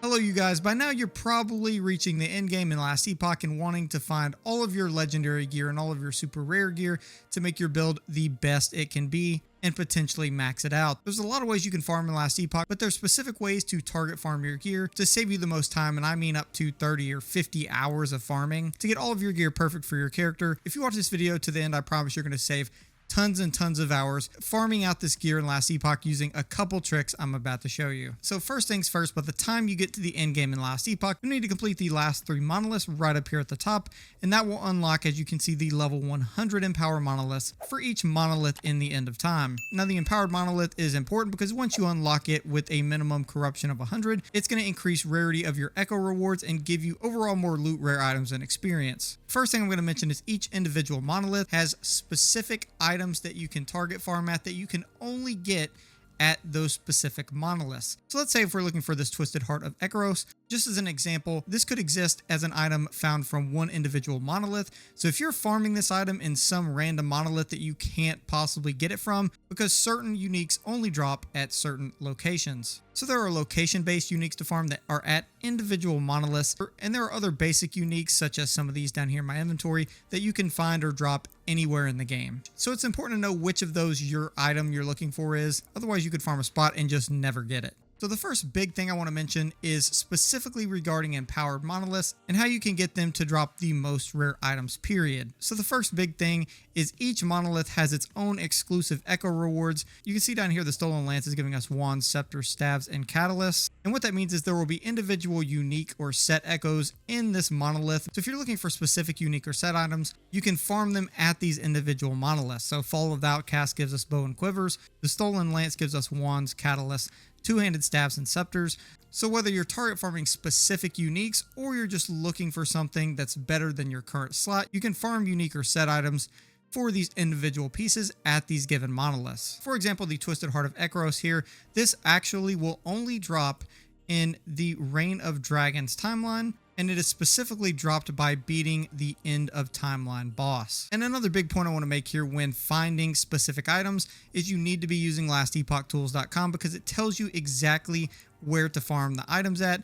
Hello you guys, by now you're probably reaching the end game in Last Epoch and wanting to find all of your legendary gear and all of your super rare gear to make your build the best it can be and potentially max it out. There's a lot of ways you can farm in Last Epoch, but there's specific ways to target farm your gear to save you the most time, and I mean up to 30 or 50 hours of farming to get all of your gear perfect for your character. If you watch this video to the end, I promise you're going to save tons and tons of hours farming out this gear in Last Epoch using a couple tricks I'm about to show you. So first things first, by the time you get to the end game in Last Epoch, you need to complete the last 3 monoliths right up here at the top, and that will unlock, as you can see, the level 100 empower monoliths for each monolith in the end of time. Now the empowered monolith is important because once you unlock it with a minimum corruption of 100, it's going to increase rarity of your echo rewards and give you overall more loot, rare items, and experience. First thing I'm going to mention is each individual monolith has specific items that you can target farm at that you can only get at those specific monoliths. So let's say if we're looking for this Twisted Heart of Echoros, just as an example, this could exist as an item found from one individual monolith. So if you're farming this item in some random monolith that you can't possibly get it from, because certain uniques only drop at certain locations. So there are location-based uniques to farm that are at individual monoliths, and there are other basic uniques such as some of these down here in my inventory that you can find or drop anywhere in the game. So it's important to know which of those your item you're looking for is, otherwise you could farm a spot and just never get it. So the first big thing I want to mention is specifically regarding empowered monoliths and how you can get them to drop the most rare items, period. So the first big thing is each monolith has its own exclusive echo rewards. You can see down here the Stolen Lance is giving us wands, scepters, staves, and catalysts. And what that means is there will be individual unique or set echoes in this monolith. So if you're looking for specific unique or set items, you can farm them at these individual monoliths. So Fall of the Outcast gives us bow and quivers. The Stolen Lance gives us wands, catalysts, two-handed staves, and scepters. So whether you're target farming specific uniques or you're just looking for something that's better than your current slot, you can farm unique or set items for these individual pieces at these given monoliths. For example, the Twisted Heart of Echoros here, this actually will only drop in the Reign of Dragons timeline, and it is specifically dropped by beating the end of timeline boss. And another big point I want to make here when finding specific items is you need to be using lastepochtools.com because it tells you exactly where to farm the items at,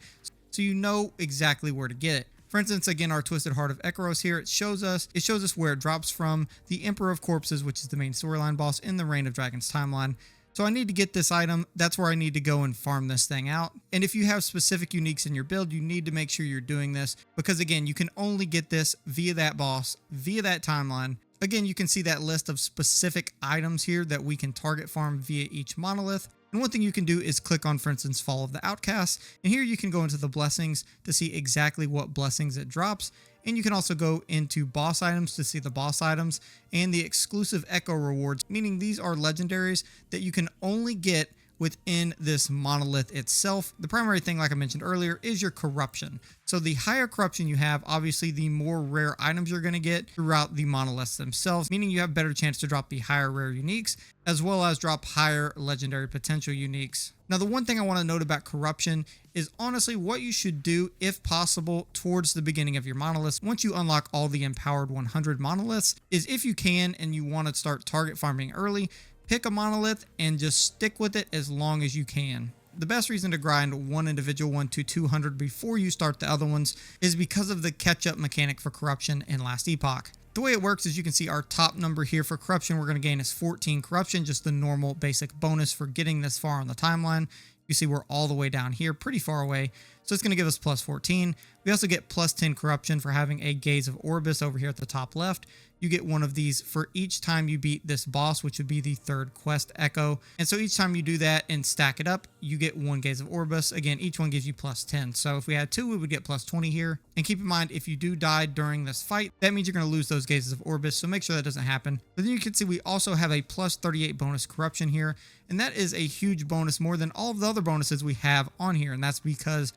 so you know exactly where to get it. For instance, again, our Twisted Heart of Echoros here, it shows us where it drops from the Emperor of Corpses, which is the main storyline boss in the Reign of Dragons timeline. So I need to get this item. That's where I need to go and farm this thing out. And if you have specific uniques in your build, you need to make sure you're doing this because, again, you can only get this via that boss, via that timeline. Again, you can see that list of specific items here that we can target farm via each monolith. And one thing you can do is click on, for instance, Fall of the Outcast. And here you can go into the blessings to see exactly what blessings it drops. And you can also go into boss items to see the boss items and the exclusive echo rewards, meaning these are legendaries that you can only get within this monolith itself. The primary thing, like I mentioned earlier, is your corruption. So the higher corruption you have, obviously the more rare items you're going to get throughout the monoliths themselves, meaning you have a better chance to drop the higher rare uniques as well as drop higher legendary potential uniques. Now the one thing I want to note about corruption is honestly what you should do if possible towards the beginning of your monoliths once you unlock all the empowered 100 monoliths is, if you can and you want to start target farming early, pick a monolith and just stick with it as long as you can. The best reason to grind one individual one to 200 before you start the other ones is because of the catch-up mechanic for corruption in Last Epoch. The way it works is you can see our top number here for corruption we're going to gain is 14 corruption, just the normal basic bonus for getting this far on the timeline. You see we're all the way down here, pretty far away, so it's going to give us plus 14. We also get plus 10 corruption for having a Gaze of Orbis over here at the top left. You get one of these for each time you beat this boss, which would be the third quest echo. And so each time you do that and stack it up, you get one Gaze of Orbis. Again, each one gives you plus 10. So if we had 2, we would get plus 20 here. And keep in mind, if you do die during this fight, that means you're going to lose those Gazes of Orbis. So make sure that doesn't happen. But then you can see we also have a plus 38 bonus corruption here. And that is a huge bonus, more than all of the other bonuses we have on here. And that's because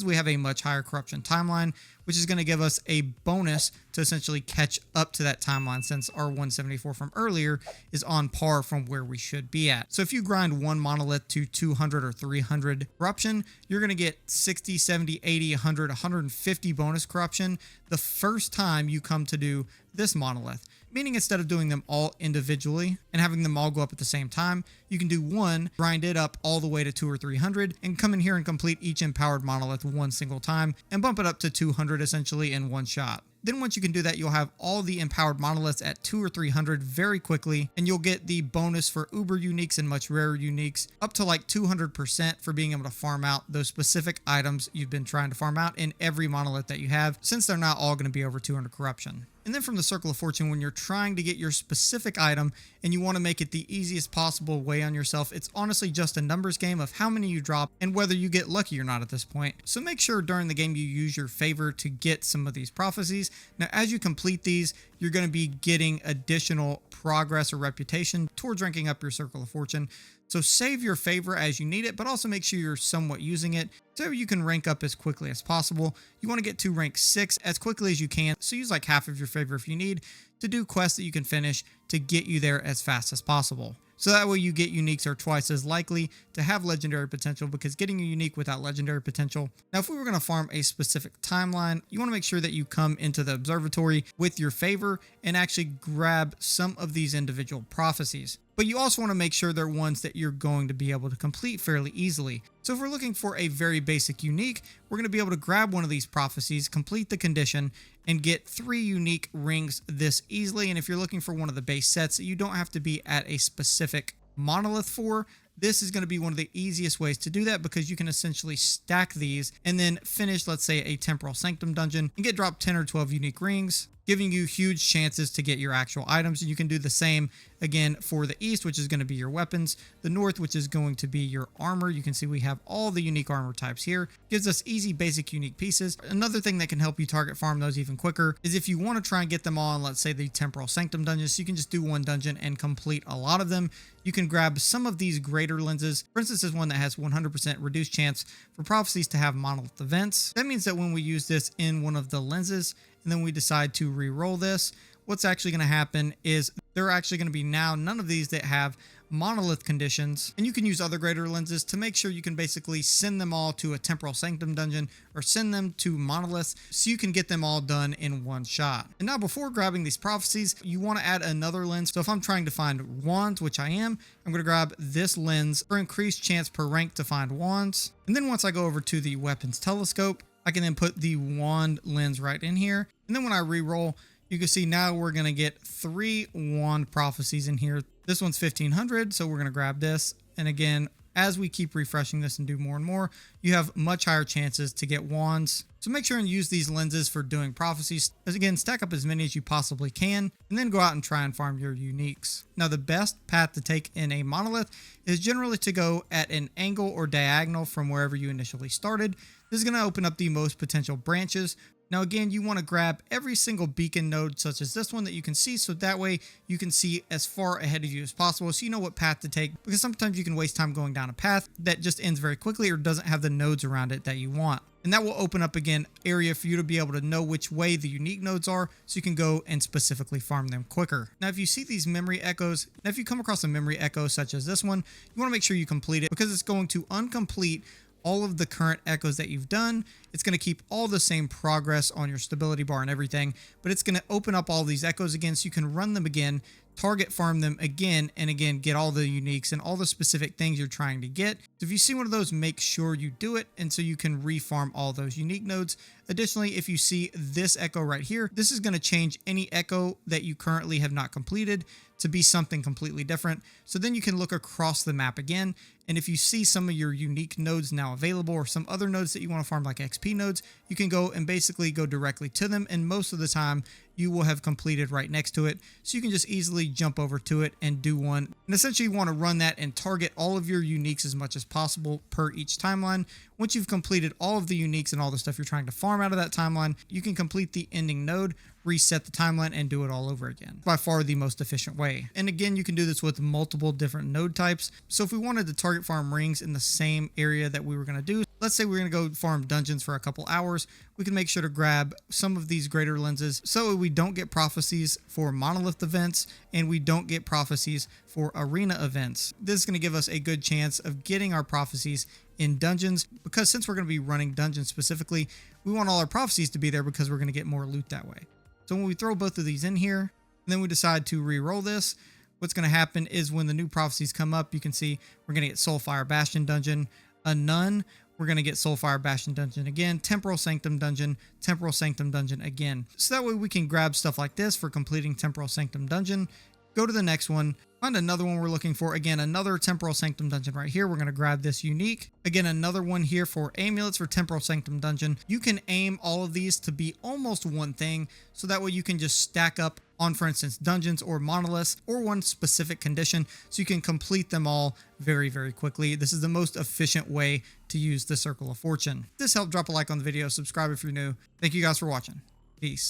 we have a much higher corruption timeline, which is going to give us a bonus to essentially catch up to that timeline, since our 174 from earlier is on par from where we should be at. So if you grind one monolith to 200 or 300 corruption, you're going to get 60, 70, 80, 100, 150 bonus corruption the first time you come to do this monolith, meaning instead of doing them all individually and having them all go up at the same time, you can do one, grind it up all the way to 200 or 300, and come in here and complete each empowered monolith one single time and bump it up to 200 essentially in one shot. Then once you can do that, you'll have all the empowered monoliths at 200 or 300 very quickly, and you'll get the bonus for uber uniques and much rarer uniques up to like 200% for being able to farm out those specific items you've been trying to farm out in every monolith that you have, since they're not all going to be over 200 corruption. And then from the Circle of Fortune, when you're trying to get your specific item and you want to make it the easiest possible way on yourself, it's honestly just a numbers game of how many you drop and whether you get lucky or not at this point. So make sure during the game you use your favor to get some of these prophecies. Now, as you complete these, you're going to be getting additional progress or reputation towards ranking up your Circle of Fortune. So save your favor as you need it, but also make sure you're somewhat using it so you can rank up as quickly as possible. You want to get to rank 6 as quickly as you can, so use like half of your favor if you need to do quests that you can finish to get you there as fast as possible. So that way you get uniques are twice as likely to have legendary potential, because getting a unique without legendary potential. Now, if we were going to farm a specific timeline, you want to make sure that you come into the observatory with your favor and actually grab some of these individual prophecies. But you also want to make sure they're ones that you're going to be able to complete fairly easily. So if we're looking for a very basic unique, we're going to be able to grab one of these prophecies, complete the condition, and get 3 unique rings this easily. And if you're looking for one of the base sets that you don't have to be at a specific monolith for, this is going to be one of the easiest ways to do that, because you can essentially stack these and then finish, let's say, a Temporal Sanctum dungeon and get dropped 10 or 12 unique rings, giving you huge chances to get your actual items. And you can do the same again for the east, which is going to be your weapons, the north, which is going to be your armor. You can see we have all the unique armor types here. Gives us easy, basic, unique pieces. Another thing that can help you target farm those even quicker is if you want to try and get them all in, let's say, the Temporal Sanctum dungeons, so you can just do one dungeon and complete a lot of them. You can grab some of these greater lenses. For instance, there's one that has 100% reduced chance for prophecies to have monolith events. That means that when we use this in one of the lenses and then we decide to re-roll this, what's actually going to happen is there are actually going to be now none of these that have monolith conditions, and you can use other greater lenses to make sure you can basically send them all to a Temporal Sanctum dungeon or send them to monoliths, so you can get them all done in one shot. And now, before grabbing these prophecies, you want to add another lens. So if I'm trying to find wands, which I am, I'm going to grab this lens for increased chance per rank to find wands. And then once I go over to the weapons telescope, I can then put the wand lens right in here. And then when I re-roll, you can see now we're going to get 3 wand prophecies in here. This one's 1500, so we're going to grab this. And again, as we keep refreshing this and do more and more, you have much higher chances to get wands. So make sure and use these lenses for doing prophecies. As again, stack up as many as you possibly can, and then go out and try and farm your uniques. Now, the best path to take in a monolith is generally to go at an angle or diagonal from wherever you initially started. This is going to open up the most potential branches. Now, again, you want to grab every single beacon node, such as this one that you can see, so that way you can see as far ahead of you as possible, so you know what path to take, because sometimes you can waste time going down a path that just ends very quickly or doesn't have the nodes around it that you want. And that will open up, again, area for you to be able to know which way the unique nodes are, so you can go and specifically farm them quicker. Now, if you see these memory echoes, now if you come across a memory echo such as this one, you want to make sure you complete it, because it's going to uncomplete all of the current echoes that you've done. It's going to keep all the same progress on your stability bar and everything, but it's going to open up all these echoes again, so you can run them again, target farm them again and again, get all the uniques and all the specific things you're trying to get. So if you see one of those, make sure you do it, and so you can refarm all those unique nodes. Additionally, if you see this echo right here, this is going to change any echo that you currently have not completed to be something completely different. So then you can look across the map again, and if you see some of your unique nodes now available, or some other nodes that you want to farm like XP nodes, you can go and basically go directly to them, and most of the time you will have completed right next to it, so you can just easily jump over to it and do one. And essentially you want to run that and target all of your uniques as much as possible per each timeline. Once you've completed all of the uniques and all the stuff you're trying to farm out of that timeline, you can complete the ending node, reset the timeline, and do it all over again. By far the most efficient way. And again, you can do this with multiple different node types. So if we wanted to target farm rings in the same area that we were going to do, let's say we're going to go farm dungeons for a couple hours, we can make sure to grab some of these greater lenses so we don't get prophecies for monolith events and we don't get prophecies for arena events. This is going to give us a good chance of getting our prophecies in dungeons, because since we're going to be running dungeons specifically, we want all our prophecies to be there because we're going to get more loot that way. So when we throw both of these in here, and then we decide to re-roll this, what's going to happen is when the new prophecies come up, you can see we're going to get Soulfire Bastion Dungeon, a Nun. We're going to get Soulfire Bastion Dungeon again, Temporal Sanctum Dungeon, Temporal Sanctum Dungeon again. So that way we can grab stuff like this for completing Temporal Sanctum Dungeon. Go to the next one, find another one we're looking for. Again, another Temporal Sanctum Dungeon right here. We're going to grab this unique. Again, another one here for amulets for Temporal Sanctum Dungeon. You can aim all of these to be almost one thing, so that way you can just stack up on, for instance, dungeons or monoliths or one specific condition, so you can complete them all very, very quickly. This is the most efficient way to use the Circle of Fortune. If this helped, drop a like on the video, subscribe if you're new. Thank you guys for watching. Peace.